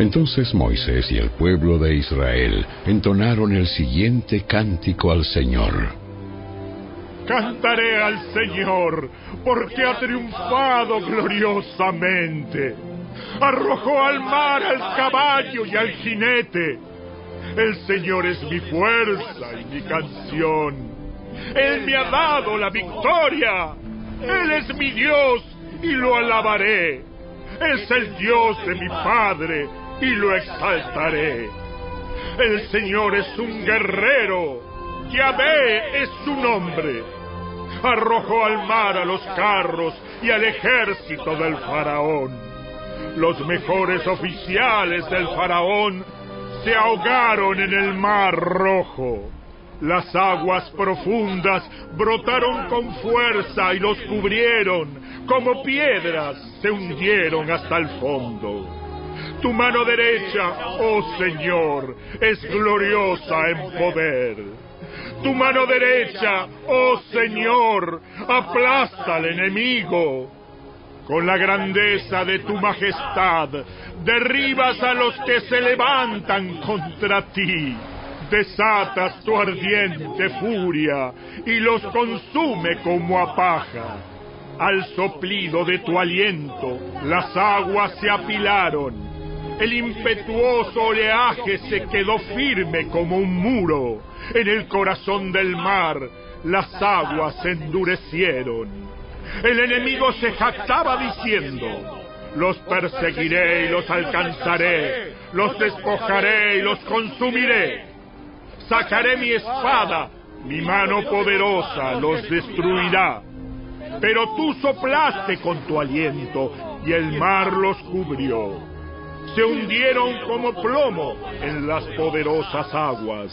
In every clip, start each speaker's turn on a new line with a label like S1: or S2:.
S1: Entonces Moisés y el pueblo de Israel entonaron el siguiente cántico al Señor.
S2: Cantaré al Señor, porque ha triunfado gloriosamente. Arrojó al mar al caballo y al jinete. El Señor es mi fuerza y mi canción. Él me ha dado la victoria. Él es mi Dios y lo alabaré. Es el Dios de mi Padre y lo exaltaré. El Señor es un guerrero. Yahvé es su nombre. Arrojó al mar a los carros y al ejército del faraón. Los mejores oficiales del faraón se ahogaron en el mar Rojo. Las aguas profundas brotaron con fuerza y los cubrieron. Como piedras se hundieron hasta el fondo. Tu mano derecha, oh Señor, es gloriosa en poder. Tu mano derecha, oh Señor, aplasta al enemigo. Con la grandeza de tu majestad, derribas a los que se levantan contra ti. Desatas tu ardiente furia y los consume como a paja. Al soplido de tu aliento, las aguas se apilaron. El impetuoso oleaje se quedó firme como un muro. En el corazón del mar, las aguas se endurecieron. El enemigo se jactaba diciendo: los perseguiré y los alcanzaré, los despojaré y los consumiré. Sacaré mi espada, mi mano poderosa los destruirá. Pero tú soplaste con tu aliento y el mar los cubrió. Se hundieron como plomo en las poderosas aguas.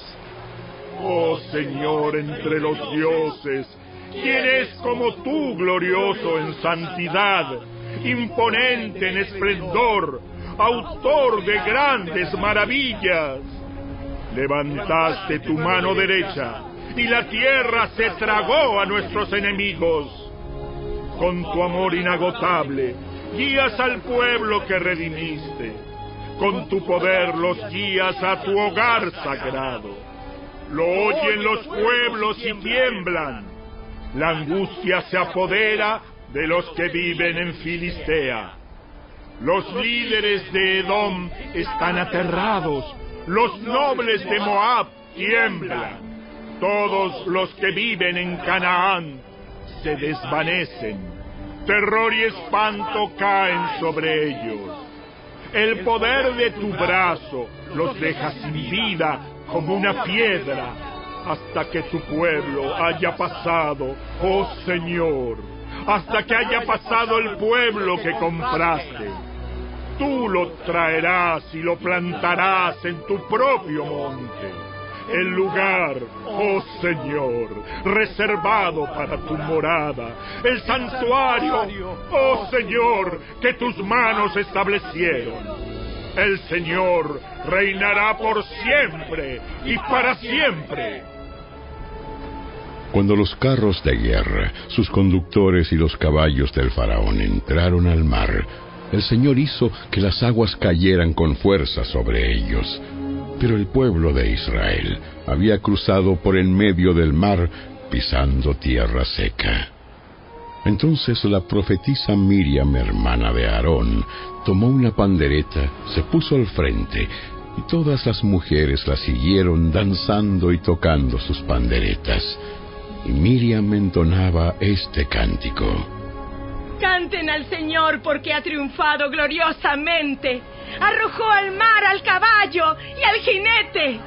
S2: Oh Señor entre los dioses, ¿quién es como tú, glorioso en santidad, imponente en esplendor, autor de grandes maravillas? Levantaste tu mano derecha y la tierra se tragó a nuestros enemigos. Con tu amor inagotable guías al pueblo que redimiste. Con tu poder los guías a tu hogar sagrado. Lo oyen los pueblos y tiemblan. La angustia se apodera de los que viven en Filistea. Los líderes de Edom están aterrados. Los nobles de Moab tiemblan. Todos los que viven en Canaán se desvanecen. Terror y espanto caen sobre ellos. El poder de tu brazo los deja sin vida como una piedra, hasta que tu pueblo haya pasado, oh Señor, hasta que haya pasado el pueblo que compraste. Tú lo traerás y lo plantarás en tu propio monte, el lugar, oh Señor, reservado para tu morada, el santuario, oh Señor, que tus manos establecieron. El Señor reinará por siempre y para siempre.
S1: Cuando los carros de guerra, sus conductores y los caballos del faraón entraron al mar, el Señor hizo que las aguas cayeran con fuerza sobre ellos. Pero el pueblo de Israel había cruzado por en medio del mar, pisando tierra seca. Entonces la profetisa Miriam, hermana de Aarón, tomó una pandereta, se puso al frente, y todas las mujeres la siguieron danzando y tocando sus panderetas. Y Miriam entonaba este cántico:
S3: Canten al Señor porque ha triunfado gloriosamente. Arrojó al mar al caballo y al jinete.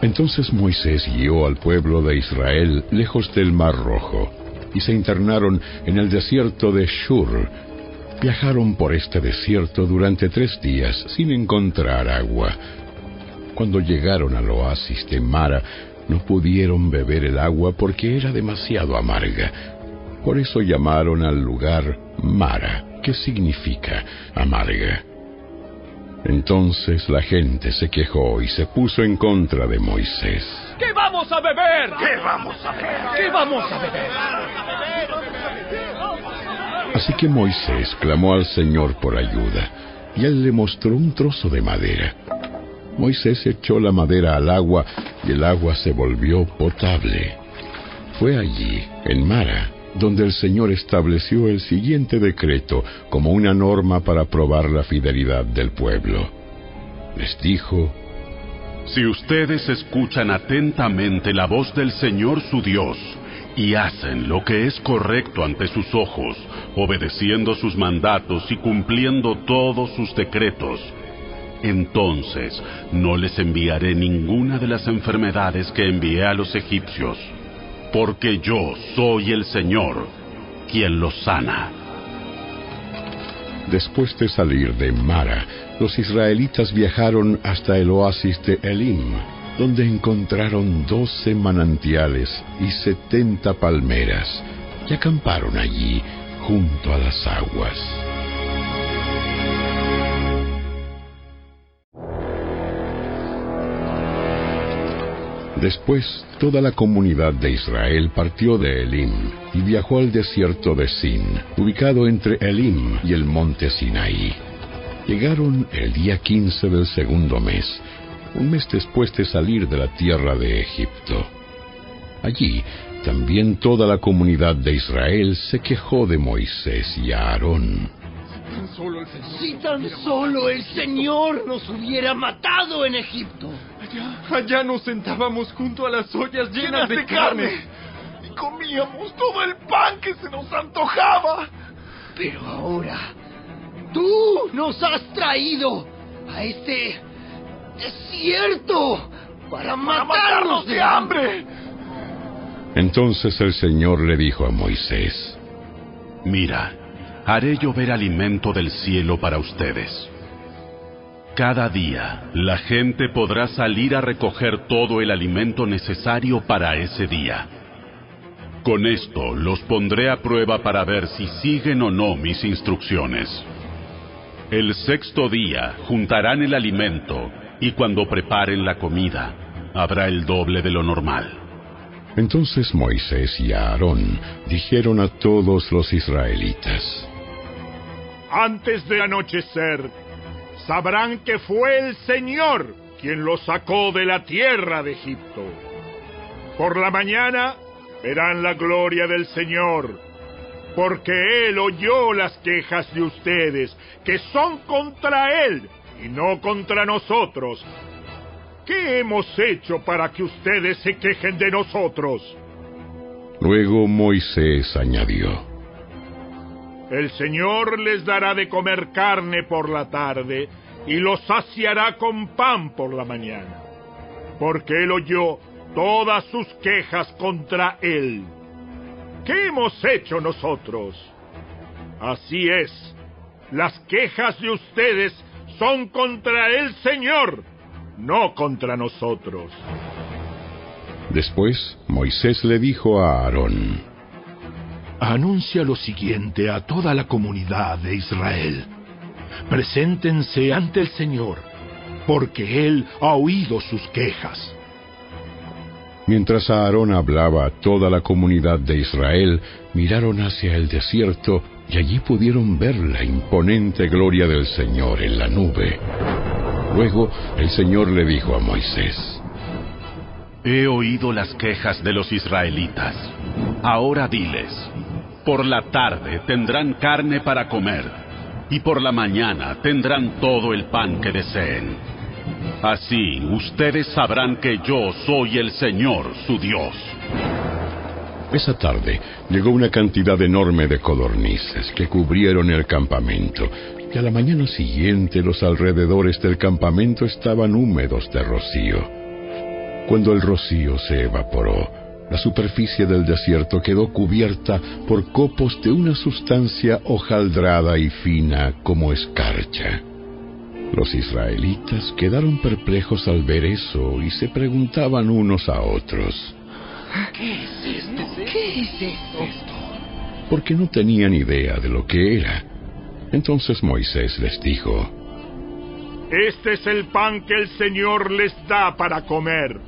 S1: Entonces Moisés guió al pueblo de Israel lejos del Mar Rojo, y se internaron en el desierto de Shur. Viajaron por este desierto durante 3 días sin encontrar agua. Cuando llegaron al oasis de Mara, no pudieron beber el agua porque era demasiado amarga. Por eso llamaron al lugar Mara, que significa amarga. Entonces la gente se quejó y se puso en contra de Moisés.
S4: ¿Qué vamos a beber?
S2: ¿Qué vamos a beber?
S4: ¿Qué vamos a beber?
S1: Así que Moisés clamó al Señor por ayuda, y él le mostró un trozo de madera. Moisés echó la madera al agua y el agua se volvió potable. Fue allí, en Mara, donde el Señor estableció el siguiente decreto como una norma para probar la fidelidad del pueblo. Les dijo:
S5: si ustedes escuchan atentamente la voz del Señor su Dios y hacen lo que es correcto ante sus ojos, obedeciendo sus mandatos y cumpliendo todos sus decretos, entonces no les enviaré ninguna de las enfermedades que envié a los egipcios, porque yo soy el Señor, quien los sana.
S1: Después de salir de Mara, los israelitas viajaron hasta el oasis de Elim, donde encontraron 12 manantiales y 70 palmeras, y acamparon allí, junto a las aguas. Después, toda la comunidad de Israel partió de Elim y viajó al desierto de Sin, ubicado entre Elim y el monte Sinaí. Llegaron el día 15 del segundo mes, un mes después de salir de la tierra de Egipto. Allí, también toda la comunidad de Israel se quejó de Moisés y Aarón.
S6: Si tan solo el Señor nos hubiera matado en Egipto.
S4: Allá nos sentábamos junto a las ollas llenas de carne.
S6: Y comíamos todo el pan que se nos antojaba. Pero ahora, tú nos has traído a este desierto para matarnos de hambre.
S1: Entonces el Señor le dijo a Moisés:
S5: mira, haré llover alimento del cielo para ustedes. Cada día, la gente podrá salir a recoger todo el alimento necesario para ese día. Con esto, los pondré a prueba para ver si siguen o no mis instrucciones. El sexto día, juntarán el alimento, y cuando preparen la comida, habrá el doble de lo normal.
S1: Entonces Moisés y Aarón dijeron a todos los israelitas:
S2: antes de anochecer, sabrán que fue el Señor quien los sacó de la tierra de Egipto. Por la mañana verán la gloria del Señor, porque Él oyó las quejas de ustedes, que son contra Él y no contra nosotros. ¿Qué hemos hecho para que ustedes se quejen de nosotros?
S1: Luego Moisés añadió:
S2: el Señor les dará de comer carne por la tarde y los saciará con pan por la mañana, porque Él oyó todas sus quejas contra Él. ¿Qué hemos hecho nosotros? Así es, las quejas de ustedes son contra el Señor, no contra nosotros.
S1: Después Moisés le dijo a Aarón:
S7: anuncia lo siguiente a toda la comunidad de Israel: preséntense ante el Señor, porque Él ha oído sus quejas.
S1: Mientras Aarón hablaba a toda la comunidad de Israel, miraron hacia el desierto y allí pudieron ver la imponente gloria del Señor en la nube. Luego el Señor le dijo a Moisés:
S5: he oído las quejas de los israelitas. Ahora diles: por la tarde tendrán carne para comer, y por la mañana tendrán todo el pan que deseen. Así ustedes sabrán que yo soy el Señor, su Dios.
S1: Esa tarde llegó una cantidad enorme de codornices que cubrieron el campamento, y a la mañana siguiente los alrededores del campamento estaban húmedos de rocío. Cuando el rocío se evaporó, la superficie del desierto quedó cubierta por copos de una sustancia hojaldrada y fina como escarcha. Los israelitas quedaron perplejos al ver eso y se preguntaban unos a otros:
S6: ¿qué es esto? ¿Qué es esto?
S1: Porque no tenían idea de lo que era. Entonces Moisés les dijo:
S2: este es el pan que el Señor les da para comer.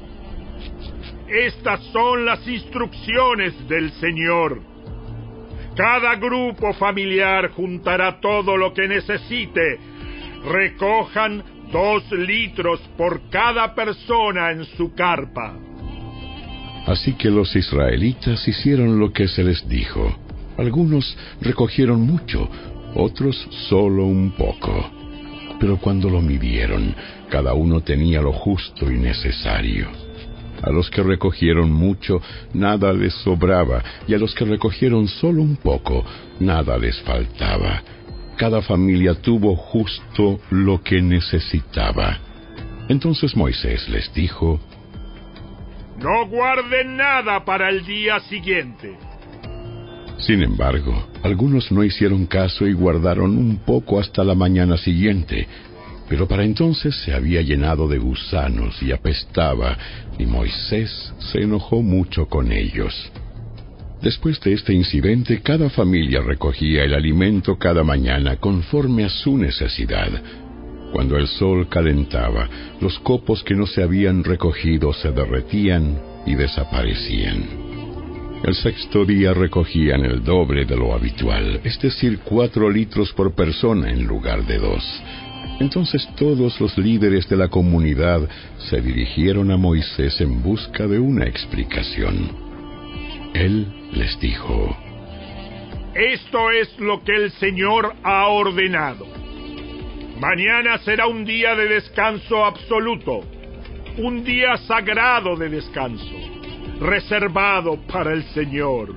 S2: Estas son las instrucciones del Señor. Cada grupo familiar juntará todo lo que necesite, recojan 2 litros por cada persona en su carpa.
S1: Así que los israelitas hicieron lo que se les dijo. Algunos recogieron mucho, otros solo un poco. Pero cuando lo midieron, cada uno tenía lo justo y necesario. A los que recogieron mucho, nada les sobraba, y a los que recogieron solo un poco, nada les faltaba. Cada familia tuvo justo lo que necesitaba. Entonces Moisés les dijo:
S2: No guarden nada para el día siguiente.
S1: Sin embargo, algunos no hicieron caso y guardaron un poco hasta la mañana siguiente. Pero para entonces se había llenado de gusanos y apestaba, y Moisés se enojó mucho con ellos. Después de este incidente, cada familia recogía el alimento cada mañana conforme a su necesidad. Cuando el sol calentaba, los copos que no se habían recogido se derretían y desaparecían. El 6º día recogían el doble de lo habitual, es decir, 4 litros por persona en lugar de 2. Entonces todos los líderes de la comunidad se dirigieron a Moisés en busca de una explicación. Él les dijo:
S2: Esto es lo que el Señor ha ordenado. Mañana será un día de descanso absoluto, un día sagrado de descanso, reservado para el Señor.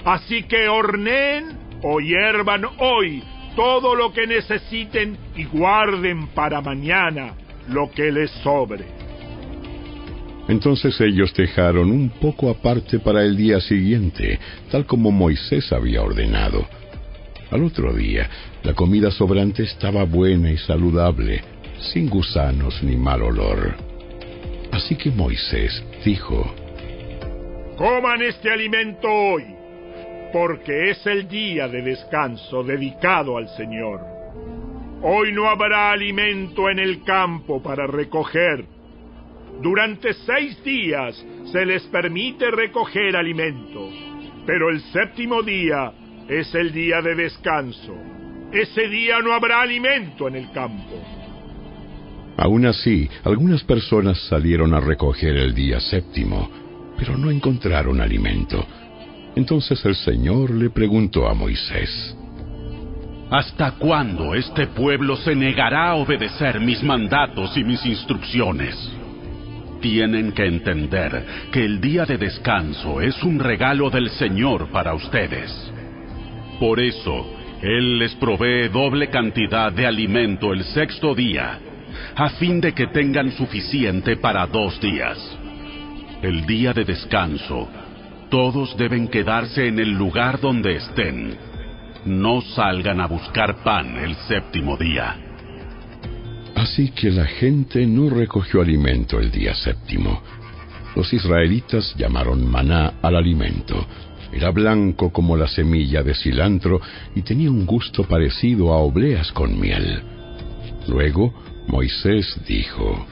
S2: Así que horneen o hiervan hoy todo lo que necesiten y guarden para mañana lo que les sobre.
S1: Entonces ellos dejaron un poco aparte para el día siguiente, tal como Moisés había ordenado. Al otro día, la comida sobrante estaba buena y saludable, sin gusanos ni mal olor. Así que Moisés dijo:
S2: Coman este alimento hoy, porque es el día de descanso dedicado al Señor. Hoy no habrá alimento en el campo para recoger. Durante 6 días se les permite recoger alimento, pero el 7º día es el día de descanso. Ese día no habrá alimento en el campo.
S1: Aún así, algunas personas salieron a recoger el día 7º, pero no encontraron alimento. Entonces el Señor le preguntó a Moisés:
S5: ¿Hasta cuándo este pueblo se negará a obedecer mis mandatos y mis instrucciones? Tienen que entender que el día de descanso es un regalo del Señor para ustedes. Por eso, Él les provee doble cantidad de alimento el 6º día, a fin de que tengan suficiente para 2 días. El día de descanso, todos deben quedarse en el lugar donde estén. No salgan a buscar pan el 7º día.
S1: Así que la gente no recogió alimento el día 7º. Los israelitas llamaron maná al alimento. Era blanco como la semilla de cilantro y tenía un gusto parecido a obleas con miel. Luego Moisés dijo: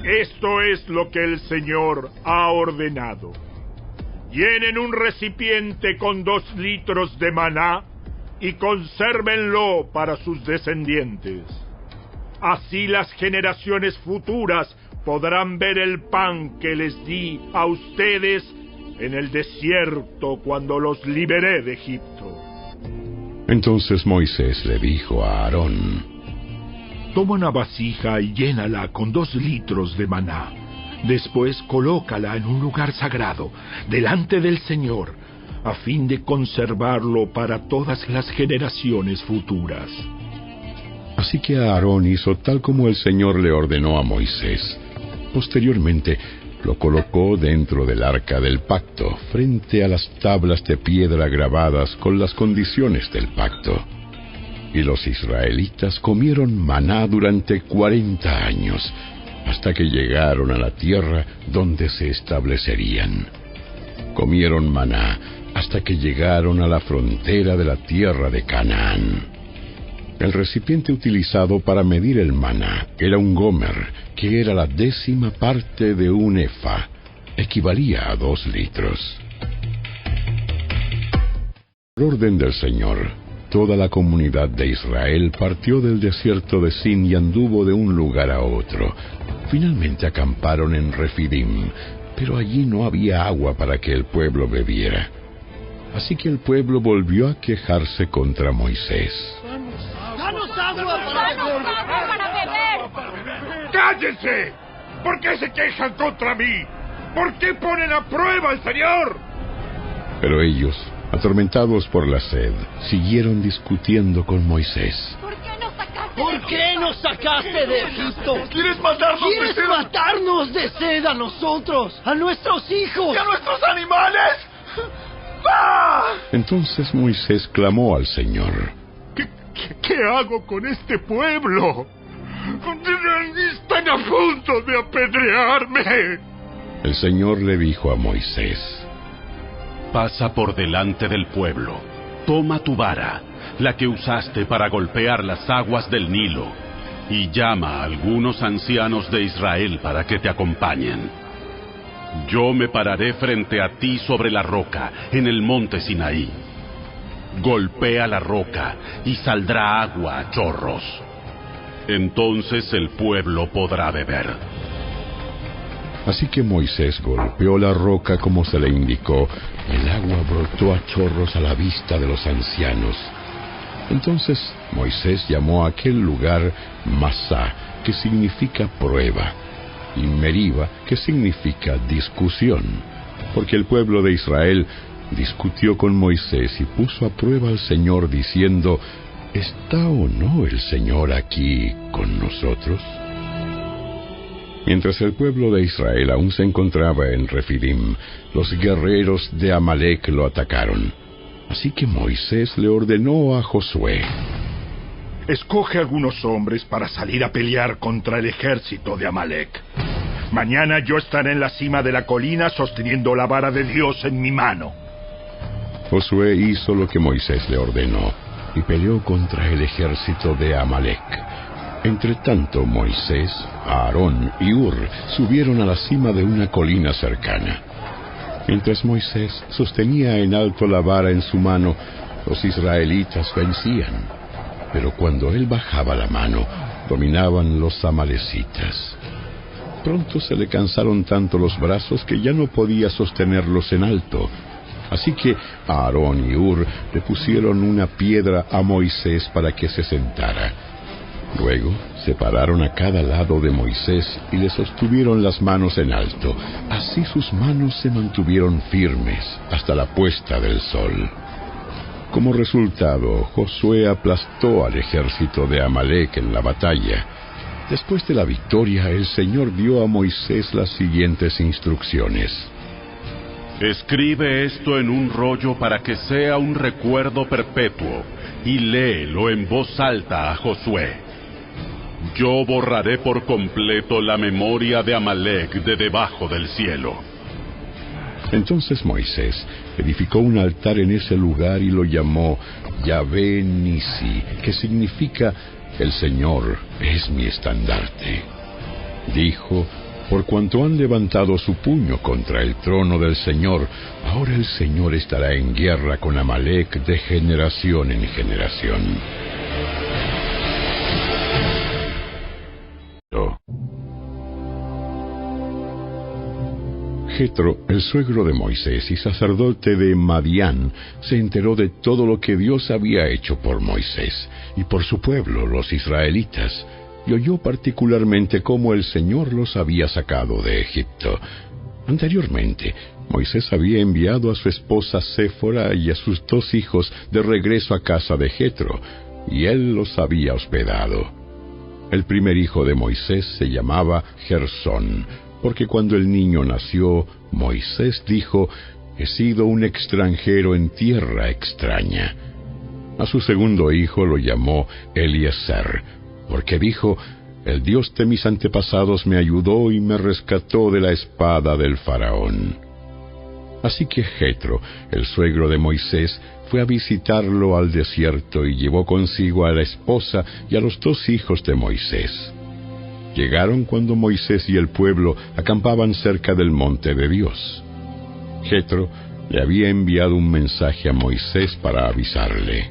S2: Esto es lo que el Señor ha ordenado. Llenen un recipiente con 2 litros de maná y consérvenlo para sus descendientes. Así las generaciones futuras podrán ver el pan que les di a ustedes en el desierto cuando los liberé de Egipto.
S1: Entonces Moisés le dijo a Aarón:
S7: Toma una vasija y llénala con 2 litros de maná. Después colócala en un lugar sagrado, delante del Señor, a fin de conservarlo para todas las generaciones futuras.
S1: Así que Aarón hizo tal como el Señor le ordenó a Moisés. Posteriormente, lo colocó dentro del arca del pacto, frente a las tablas de piedra grabadas con las condiciones del pacto. Y los israelitas comieron maná durante 40 años, hasta que llegaron a la tierra donde se establecerían. Comieron maná hasta que llegaron a la frontera de la tierra de Canaán. El recipiente utilizado para medir el maná era un gomer, que era la 10ª parte de un efa, equivalía a 2 litros. Por orden del Señor, toda la comunidad de Israel partió del desierto de Sin y anduvo de un lugar a otro. Finalmente acamparon en Refidim, pero allí no había agua para que el pueblo bebiera. Así que el pueblo volvió a quejarse contra Moisés.
S6: ¡Danos agua para beber!
S2: ¡Cállense! ¿Por qué se quejan contra mí? ¿Por qué ponen a prueba al Señor?
S1: Pero ellos, atormentados por la sed, siguieron discutiendo con Moisés.
S6: ¿Por qué nos sacaste de Egipto? ¿Quieres matarnos de sed a nosotros, a nuestros hijos, a nuestros animales? ¡Ah!
S1: Entonces Moisés clamó al Señor.
S2: ¿Qué hago con este pueblo? Están a punto de apedrearme.
S1: El Señor le dijo a Moisés:
S5: pasa por delante del pueblo, toma tu vara, la que usaste para golpear las aguas del Nilo, y llama a algunos ancianos de Israel para que te acompañen. Yo me pararé frente a ti sobre la roca, en el monte Sinaí. Golpea la roca y saldrá agua a chorros. Entonces el pueblo podrá beber.
S1: Así que Moisés golpeó la roca como se le indicó. El agua brotó a chorros a la vista de los ancianos. Entonces Moisés llamó a aquel lugar Masá, que significa prueba, y Meriba, que significa discusión, porque el pueblo de Israel discutió con Moisés y puso a prueba al Señor diciendo: ¿está o no el Señor aquí con nosotros? Mientras el pueblo de Israel aún se encontraba en Refidim, los guerreros de Amalec lo atacaron. Así que Moisés le ordenó a Josué:
S7: escoge algunos hombres para salir a pelear contra el ejército de Amalec. Mañana yo estaré en la cima de la colina sosteniendo la vara de Dios en mi mano.
S1: Josué hizo lo que Moisés le ordenó y peleó contra el ejército de Amalec. Entretanto, Moisés, Aarón y Hur subieron a la cima de una colina cercana. Mientras Moisés sostenía en alto la vara en su mano, los israelitas vencían. Pero cuando él bajaba la mano, dominaban los amalecitas. Pronto se le cansaron tanto los brazos que ya no podía sostenerlos en alto. Así que Aarón y Hur le pusieron una piedra a Moisés para que se sentara. Luego se pararon a cada lado de Moisés y le sostuvieron las manos en alto. Así sus manos se mantuvieron firmes hasta la puesta del sol. Como resultado, Josué aplastó al ejército de Amalec en la batalla. Después de la victoria, el Señor dio a Moisés las siguientes instrucciones:
S5: escribe esto en un rollo para que sea un recuerdo perpetuo, y léelo en voz alta a Josué. Yo borraré por completo la memoria de Amalec de debajo del cielo.
S1: Entonces Moisés edificó un altar en ese lugar y lo llamó Yahvé Nisi, que significa: el Señor es mi estandarte. Dijo: por cuanto han levantado su puño contra el trono del Señor, ahora el Señor estará en guerra con Amalec de generación en generación. Jetro, el suegro de Moisés y sacerdote de Madián, se enteró de todo lo que Dios había hecho por Moisés y por su pueblo, los israelitas, y oyó particularmente cómo el Señor los había sacado de Egipto. Anteriormente, Moisés había enviado a su esposa Séfora y a sus 2 hijos de regreso a casa de Jetro, y él los había hospedado. El primer hijo de Moisés se llamaba Gersón, porque cuando el niño nació, Moisés dijo: he sido un extranjero en tierra extraña. A su segundo hijo lo llamó Eliezer, porque dijo: el Dios de mis antepasados me ayudó y me rescató de la espada del faraón. Así que Jetro, el suegro de Moisés, fue a visitarlo al desierto y llevó consigo a la esposa y a los 2 hijos de Moisés. Llegaron cuando Moisés y el pueblo acampaban cerca del monte de Dios. Jetro le había enviado un mensaje a Moisés para avisarle: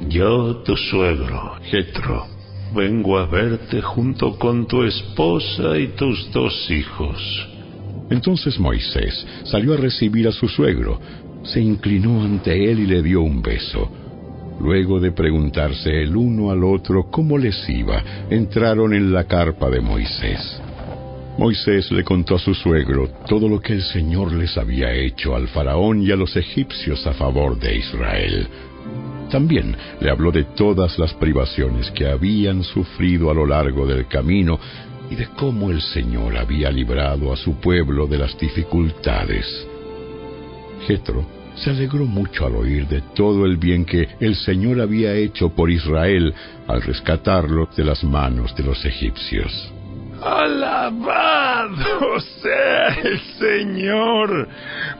S8: Yo, tu suegro, Jetro, vengo a verte junto con tu esposa y tus 2 hijos.
S1: Entonces Moisés salió a recibir a su suegro, se inclinó ante él y le dio un beso. Luego de preguntarse el uno al otro cómo les iba, entraron en la carpa de Moisés. Moisés le contó a su suegro todo lo que el Señor les había hecho al faraón y a los egipcios a favor de Israel. También le habló de todas las privaciones que habían sufrido a lo largo del camino y de cómo el Señor había librado a su pueblo de las dificultades. Jetro se alegró mucho al oír de todo el bien que el Señor había hecho por Israel al rescatarlo de las manos de los egipcios.
S9: ¡Alabado sea el Señor!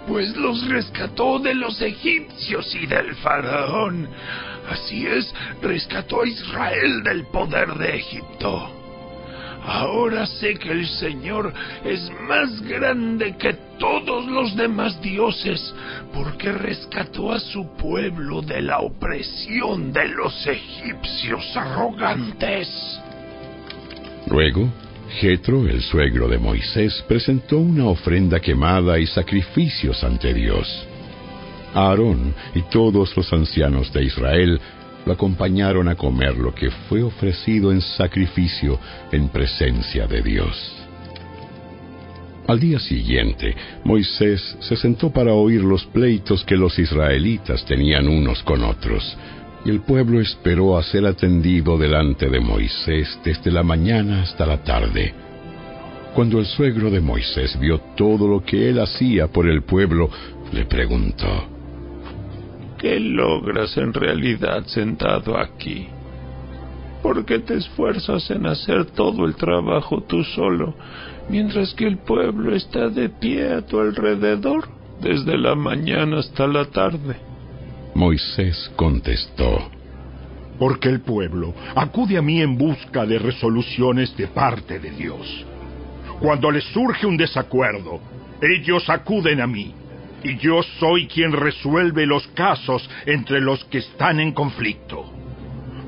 S9: Pues los rescató de los egipcios y del faraón. Así es, rescató a Israel del poder de Egipto. Ahora sé que el Señor es más grande que todos los demás dioses, porque rescató a su pueblo de la opresión de los egipcios arrogantes.
S1: Luego, Jetro, el suegro de Moisés, presentó una ofrenda quemada y sacrificios ante Dios. Aarón y todos los ancianos de Israel lo acompañaron a comer lo que fue ofrecido en sacrificio en presencia de Dios. Al día siguiente, Moisés se sentó para oír los pleitos que los israelitas tenían unos con otros, y el pueblo esperó a ser atendido delante de Moisés desde la mañana hasta la tarde. Cuando el suegro de Moisés vio todo lo que él hacía por el pueblo, le preguntó:
S8: ¿qué logras en realidad sentado aquí? ¿Por qué te esfuerzas en hacer todo el trabajo tú solo, mientras que el pueblo está de pie a tu alrededor desde la mañana hasta la tarde?
S1: Moisés contestó:
S7: porque el pueblo acude a mí en busca de resoluciones de parte de Dios. Cuando les surge un desacuerdo, ellos acuden a mí, y yo soy quien resuelve los casos entre los que están en conflicto.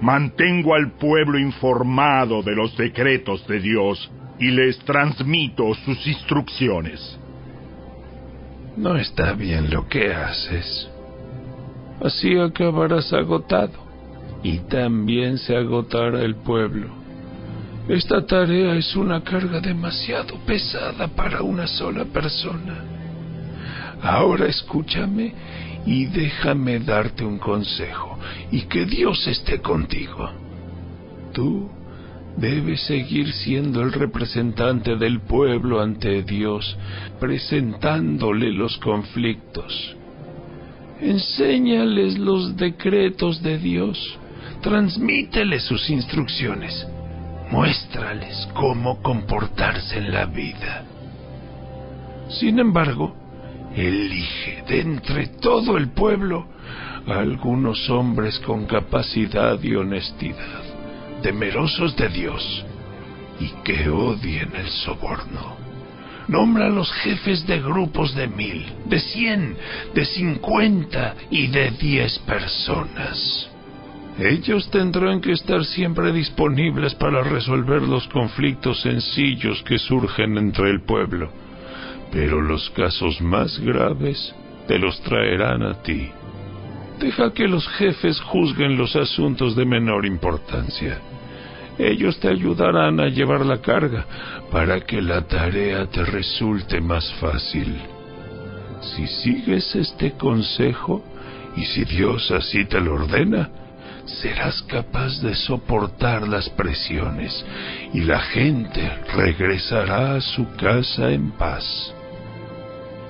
S7: Mantengo al pueblo informado de los decretos de Dios y les transmito sus instrucciones.
S8: No está bien lo que haces. Así acabarás agotado, y también se agotará el pueblo. Esta tarea es una carga demasiado pesada para una sola persona. Ahora escúchame y déjame darte un consejo, y que Dios esté contigo. Tú debes seguir siendo el representante del pueblo ante Dios, presentándole los conflictos. Enséñales los decretos de Dios, transmíteles sus instrucciones, muéstrales cómo comportarse en la vida. Sin embargo, elige de entre todo el pueblo a algunos hombres con capacidad y honestidad, temerosos de Dios y que odien el soborno. Nombra a los jefes de grupos de 1000, de 100, de 50 y de 10 personas. Ellos tendrán que estar siempre disponibles para resolver los conflictos sencillos que surgen entre el pueblo, pero los casos más graves te los traerán a ti. Deja que los jefes juzguen los asuntos de menor importancia. Ellos te ayudarán a llevar la carga para que la tarea te resulte más fácil. Si sigues este consejo, y si Dios así te lo ordena, serás capaz de soportar las presiones, y la gente regresará a su casa en paz.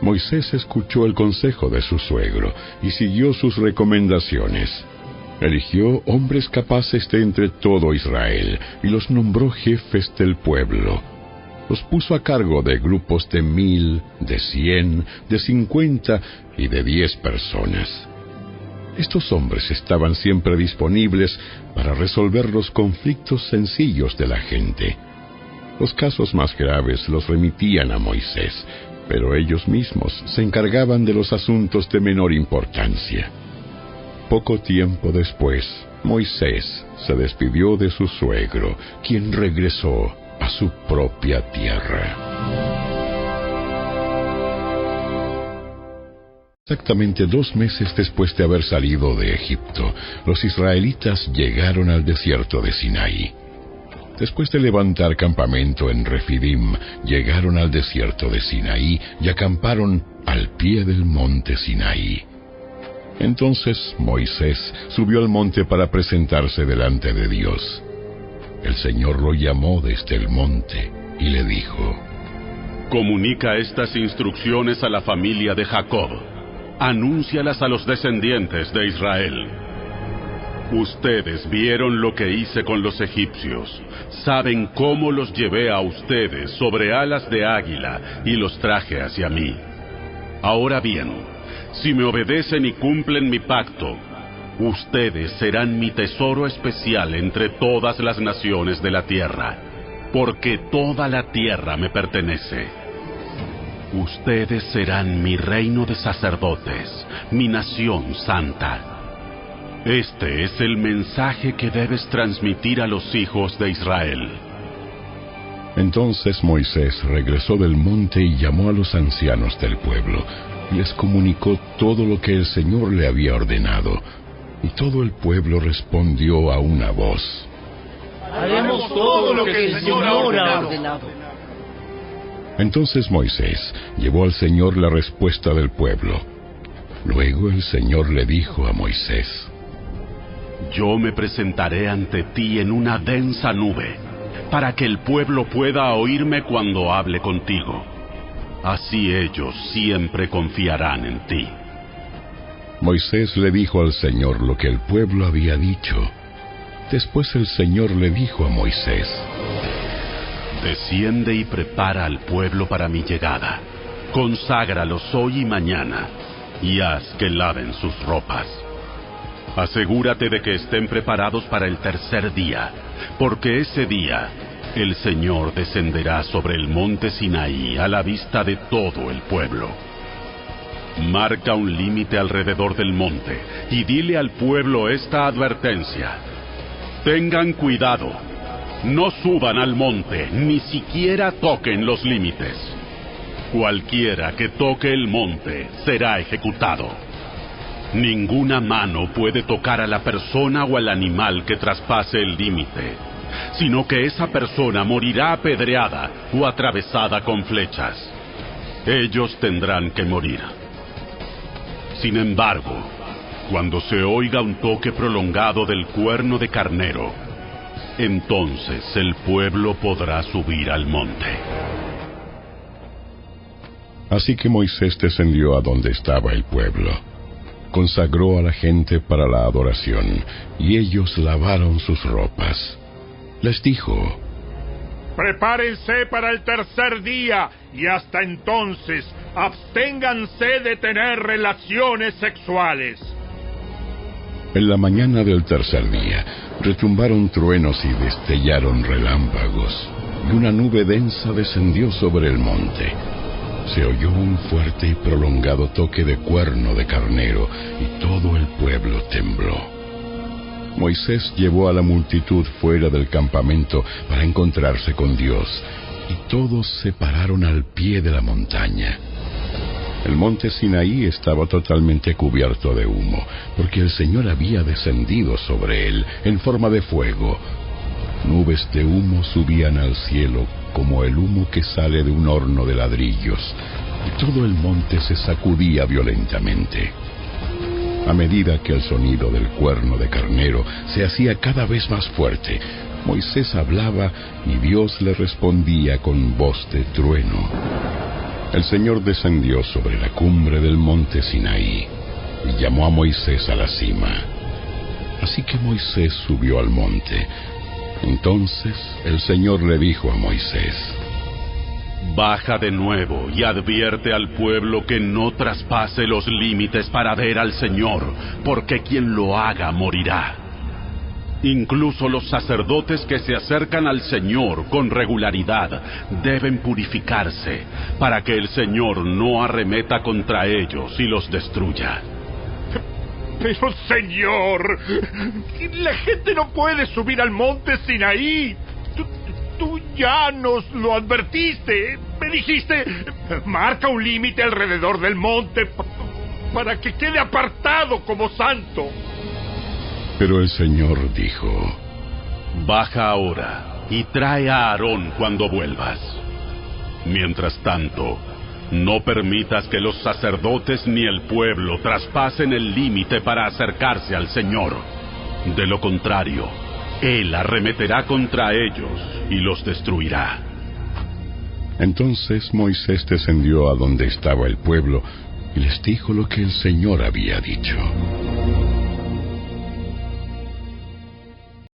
S1: Moisés escuchó el consejo de su suegro y siguió sus recomendaciones. Eligió hombres capaces de entre todo Israel y los nombró jefes del pueblo. Los puso a cargo de grupos de 1000, de 100, de 50 y de 10 personas. Estos hombres estaban siempre disponibles para resolver los conflictos sencillos de la gente. Los casos más graves los remitían a Moisés, pero ellos mismos se encargaban de los asuntos de menor importancia. Poco tiempo después, Moisés se despidió de su suegro, quien regresó a su propia tierra. Exactamente 2 meses después de haber salido de Egipto, los israelitas llegaron al desierto de Sinaí. Después de levantar campamento en Refidim, llegaron al desierto de Sinaí y acamparon al pie del monte Sinaí. Entonces Moisés subió al monte para presentarse delante de Dios. El Señor lo llamó desde el monte y le dijo:
S5: Comunica estas instrucciones a la familia de Jacob. Anúncialas a los descendientes de Israel. Ustedes vieron lo que hice con los egipcios. Saben cómo los llevé a ustedes sobre alas de águila y los traje hacia mí. Ahora bien, si me obedecen y cumplen mi pacto, ustedes serán mi tesoro especial entre todas las naciones de la tierra, porque toda la tierra me pertenece. Ustedes serán mi reino de sacerdotes, mi nación santa. Este es el mensaje que debes transmitir a los hijos de Israel.
S1: Entonces Moisés regresó del monte y llamó a los ancianos del pueblo, y les comunicó todo lo que el Señor le había ordenado. Y todo el pueblo respondió a una voz:
S6: Haremos todo lo que el Señor ha ordenado.
S1: Entonces Moisés llevó al Señor la respuesta del pueblo. Luego el Señor le dijo a Moisés:
S5: Yo me presentaré ante ti en una densa nube, para que el pueblo pueda oírme cuando hable contigo. Así ellos siempre confiarán en ti.
S1: Moisés le dijo al Señor lo que el pueblo había dicho. Después el Señor le dijo a Moisés:
S5: Desciende y prepara al pueblo para mi llegada. Conságralos hoy y mañana, y haz que laven sus ropas. Asegúrate de que estén preparados para el tercer día, porque ese día el Señor descenderá sobre el monte Sinaí a la vista de todo el pueblo. Marca un límite alrededor del monte y dile al pueblo esta advertencia: tengan cuidado, no suban al monte, ni siquiera toquen los límites. Cualquiera que toque el monte será ejecutado. Ninguna mano puede tocar a la persona o al animal que traspase el límite, sino que esa persona morirá apedreada o atravesada con flechas. Ellos tendrán que morir. Sin embargo, cuando se oiga un toque prolongado del cuerno de carnero, entonces el pueblo podrá subir al monte.
S1: Así que Moisés descendió a donde estaba el pueblo. Consagró a la gente para la adoración, y ellos lavaron sus ropas. Les dijo:
S2: prepárense para el tercer día, y hasta entonces absténganse de tener relaciones sexuales.
S1: En la mañana del tercer día, retumbaron truenos y destellaron relámpagos, y una nube densa descendió sobre el monte. Se oyó un fuerte y prolongado toque de cuerno de carnero, y todo el pueblo tembló. Moisés llevó a la multitud fuera del campamento para encontrarse con Dios, y todos se pararon al pie de la montaña. El monte Sinaí estaba totalmente cubierto de humo, porque el Señor había descendido sobre él en forma de fuego. Nubes de humo subían al cielo como el humo que sale de un horno de ladrillos, y todo el monte se sacudía violentamente. A medida que el sonido del cuerno de carnero se hacía cada vez más fuerte, Moisés hablaba y Dios le respondía con voz de trueno. El Señor descendió sobre la cumbre del monte Sinaí y llamó a Moisés a la cima. Así que Moisés subió al monte. Entonces el Señor le dijo a Moisés:
S5: baja de nuevo y advierte al pueblo que no traspase los límites para ver al Señor, porque quien lo haga morirá. Incluso los sacerdotes que se acercan al Señor con regularidad deben purificarse, para que el Señor no arremeta contra ellos y los destruya.
S2: Pero, señor, la gente no puede subir al monte Sinaí. Tú ya nos lo advertiste. Me dijiste, marca un límite alrededor del monte para que quede apartado como santo.
S1: Pero el Señor dijo:
S5: baja ahora y trae a Aarón cuando vuelvas. Mientras tanto, no permitas que los sacerdotes ni el pueblo traspasen el límite para acercarse al Señor. De lo contrario, Él arremeterá contra ellos y los destruirá.
S1: Entonces Moisés descendió a donde estaba el pueblo y les dijo lo que el Señor había dicho.